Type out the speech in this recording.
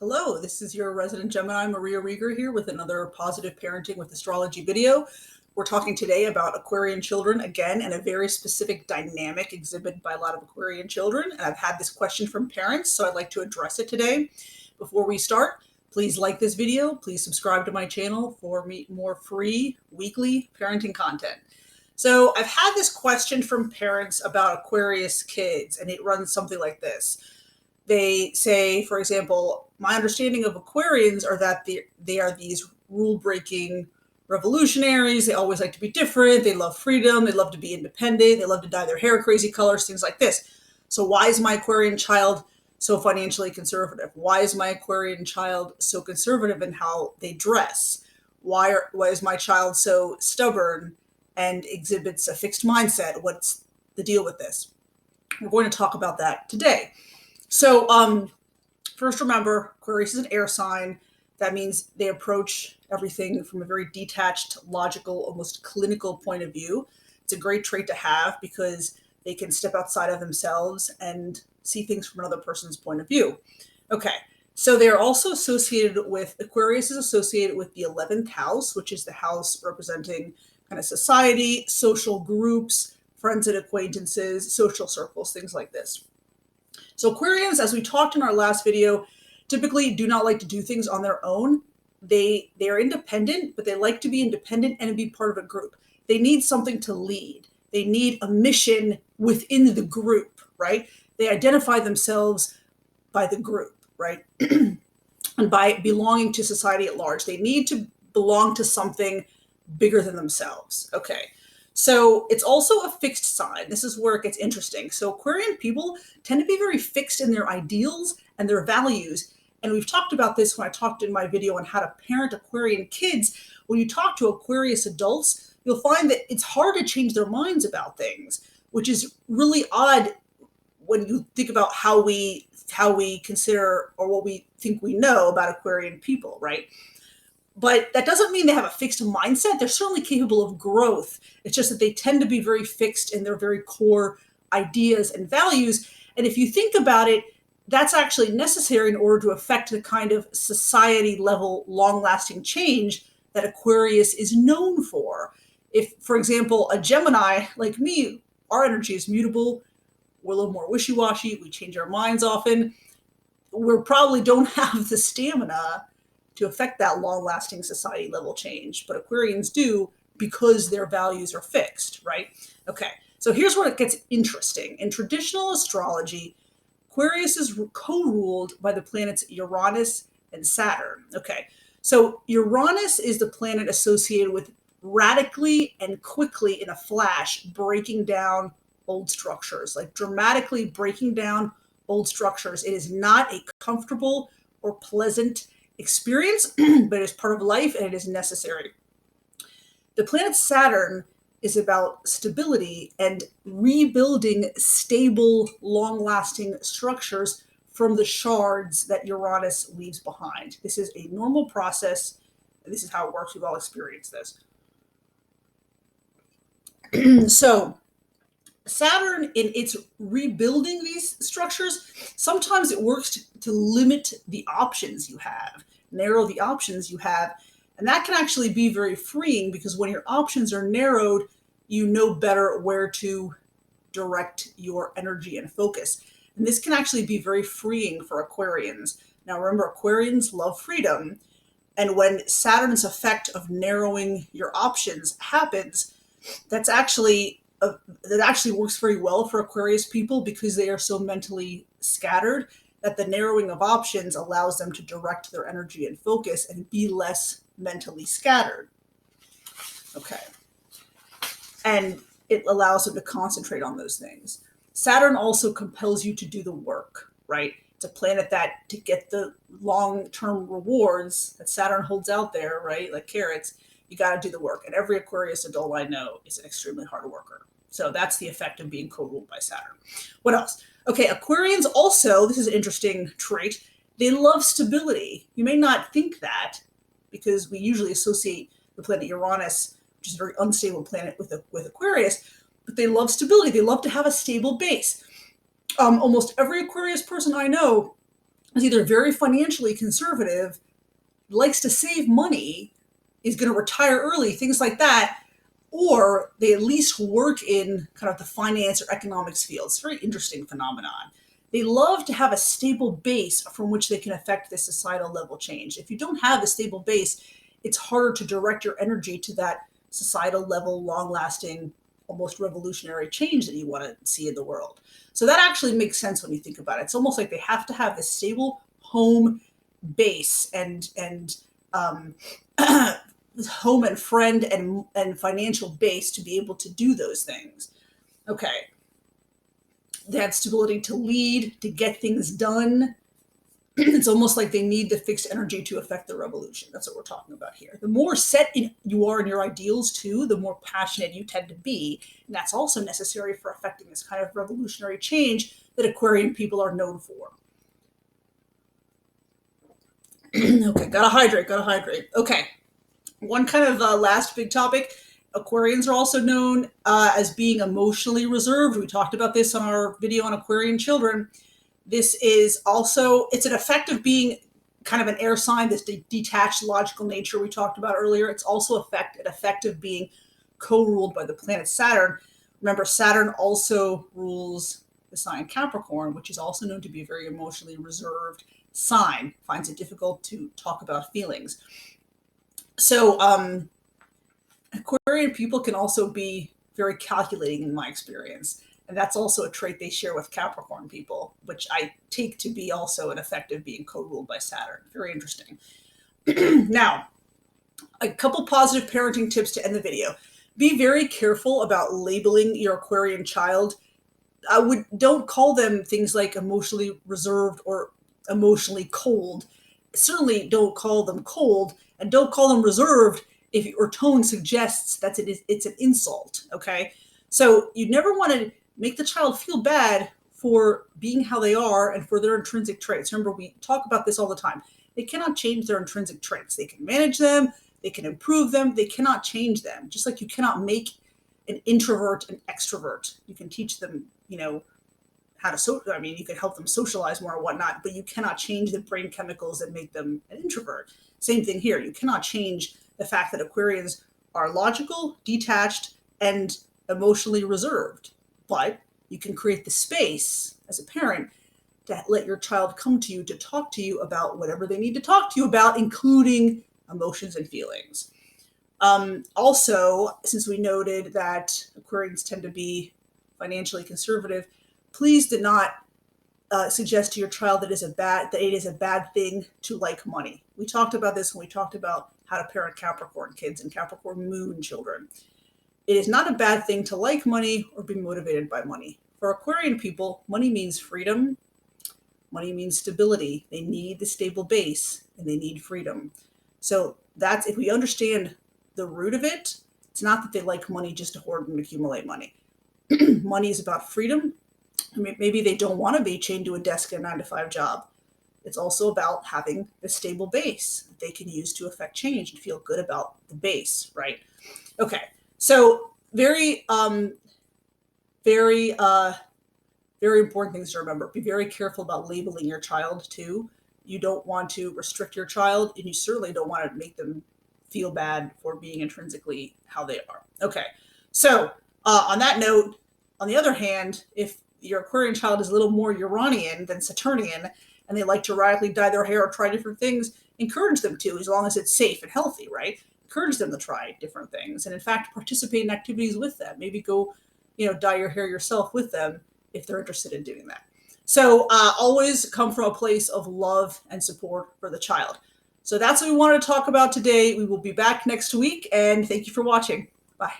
Hello, this is your resident Gemini, Maria Riegger here with another Positive Parenting with Astrology video. We're talking today about Aquarian children again and a very specific dynamic exhibited by a lot of Aquarian children. And I've had this question from parents, so I'd like to address it today. Before we start, please like this video. Please subscribe to my channel for more free weekly parenting content. So I've had this question from parents about Aquarius kids, and it runs something like this. They say, for example, my understanding of Aquarians are that they are these rule-breaking revolutionaries. They always like to be different. They love freedom. They love to be independent. They love to dye their hair crazy colors, things like this. So why is my Aquarian child so financially conservative? Why is my Aquarian child so conservative in how they dress? Why is my child so stubborn and exhibits a fixed mindset? What's the deal with this? We're going to talk about that today. So first remember, Aquarius is an air sign. That means they approach everything from a very detached, logical, almost clinical point of view. It's a great trait to have because they can step outside of themselves and see things from another person's point of view. Okay, so they're also associated with, Aquarius is associated with the 11th house, which is the house representing kind of society, social groups, friends and acquaintances, social circles, things like this. So Aquarians, as we talked in our last video, typically do not like to do things on their own. They are independent, but they like to be independent and be part of a group. They need something to lead. They need a mission within the group, right? They identify themselves by the group, right? And by belonging to society at large. They need to belong to something bigger than themselves. Okay. So it's also a fixed sign. This is where it gets interesting. So Aquarian people tend to be very fixed in their ideals and their values. And we've talked about this when I talked in my video on how to parent Aquarian kids. When you talk to Aquarius adults, you'll find that it's hard to change their minds about things, which is really odd when you think about how we consider or what we think we know about Aquarian people, right? But that doesn't mean they have a fixed mindset. They're certainly capable of growth. It's just that they tend to be very fixed in their very core ideas and values. And if you think about it, that's actually necessary in order to affect the kind of society level, long-lasting change that Aquarius is known for. If, for example, a Gemini like me, our energy is mutable, we're a little more wishy-washy, we change our minds often, we probably don't have the stamina to affect that long-lasting society level change, but Aquarians do because their values are fixed, right? Okay, so here's where it gets interesting. In traditional astrology, Aquarius is co-ruled by the planets Uranus and Saturn. Okay, so Uranus is the planet associated with radically and quickly in a flash breaking down old structures, like dramatically breaking down old structures. It is not a comfortable or pleasant experience, but it is part of life and it is necessary. The planet Saturn is about stability and rebuilding stable, long-lasting structures from the shards that Uranus leaves behind. This is a normal process, and this is how it works. We've all experienced this. So Saturn, in its rebuilding these structures, sometimes it works to limit the options you have, narrow the options you have. And that can actually be very freeing because when your options are narrowed, you know better where to direct your energy and focus. And this can actually be very freeing for Aquarians. Now remember, Aquarians love freedom. And when Saturn's effect of narrowing your options happens, that actually works very well for Aquarius people because they are so mentally scattered that the narrowing of options allows them to direct their energy and focus and be less mentally scattered. Okay. And it allows them to concentrate on those things. Saturn also compels you to do the work, right? It's a planet that to get the long-term rewards that Saturn holds out there, right? Like carrots, you got to do the work. And every Aquarius adult I know is an extremely hard worker. So that's the effect of being co-ruled by Saturn. What else? Okay, Aquarians also, this is an interesting trait, they love stability. You may not think that because we usually associate the planet Uranus, which is a very unstable planet, with Aquarius, but they love stability. They love to have a stable base. Almost every Aquarius person I know is either very financially conservative, likes to save money, is going to retire early, things like that, or they at least work in kind of the finance or economics field. It's a very interesting phenomenon. They love to have a stable base from which they can affect the societal level change. If you don't have a stable base, it's harder to direct your energy to that societal level, long lasting, almost revolutionary change that you want to see in the world. So that actually makes sense when you think about it. It's almost like they have to have this stable home base and home and friend and financial base to be able to do those things. Okay. They have stability to lead, to get things done. It's almost like they need the fixed energy to affect the revolution. That's what we're talking about here. The more set you are in your ideals, too, the more passionate you tend to be. And that's also necessary for affecting this kind of revolutionary change that Aquarian people are known for. Okay, gotta hydrate. Okay, one kind of last big topic. Aquarians are also known as being emotionally reserved. We talked about this on our video on Aquarian children. This is also, it's an effect of being kind of an air sign, this detached logical nature we talked about earlier. It's also an effect of being co-ruled by the planet Saturn. Remember, Saturn also rules the sign Capricorn, which is also known to be a very emotionally reserved sign, finds it difficult to talk about feelings. So Aquarian people can also be very calculating in my experience. And that's also a trait they share with Capricorn people, which I take to be also an effect of being co-ruled by Saturn. Very interesting. Now, a couple positive parenting tips to end the video. Be very careful about labeling your Aquarian child. Don't call them things like emotionally reserved or emotionally cold. Certainly don't call them cold, and don't call them reserved if your tone suggests that it's an insult, okay? So you never want to make the child feel bad for being how they are and for their intrinsic traits. Remember, we talk about this all the time. They cannot change their intrinsic traits. They can manage them, they can improve them, they cannot change them. Just like you cannot make an introvert an extrovert. You can teach them, how to you can help them socialize more or whatnot, but you cannot change the brain chemicals that make them an introvert. Same thing here. You cannot change the fact that Aquarians are logical, detached, and emotionally reserved. But you can create the space as a parent to let your child come to you to talk to you about whatever they need to talk to you about, including emotions and feelings. Also, since we noted that Aquarians tend to be financially conservative, please do not suggest to your child that it is a bad thing to like money. We talked about this when we talked about how to parent Capricorn kids and Capricorn moon children. It is not a bad thing to like money or be motivated by money. For Aquarian people, money means freedom. Money means stability. They need the stable base and they need freedom. So that's, if we understand the root of it, it's not that they like money just to hoard and accumulate money. Money is about freedom. Maybe they don't want to be chained to a desk in a 9-to-5 job. It's also about having a stable base that they can use to affect change and feel good about the base, right? Okay, so very important things to remember. Be very careful about labeling your child too. You don't want to restrict your child, and you certainly don't want to make them feel bad for being intrinsically how they are. Okay, so on that note, on the other hand, if your Aquarian child is a little more Uranian than Saturnian, and they like to radically dye their hair or try different things, encourage them to, as long as it's safe and healthy, right? Encourage them to try different things, and in fact, participate in activities with them. Maybe go, dye your hair yourself with them if they're interested in doing that. So always come from a place of love and support for the child. So that's what we wanted to talk about today. We will be back next week, and thank you for watching. Bye.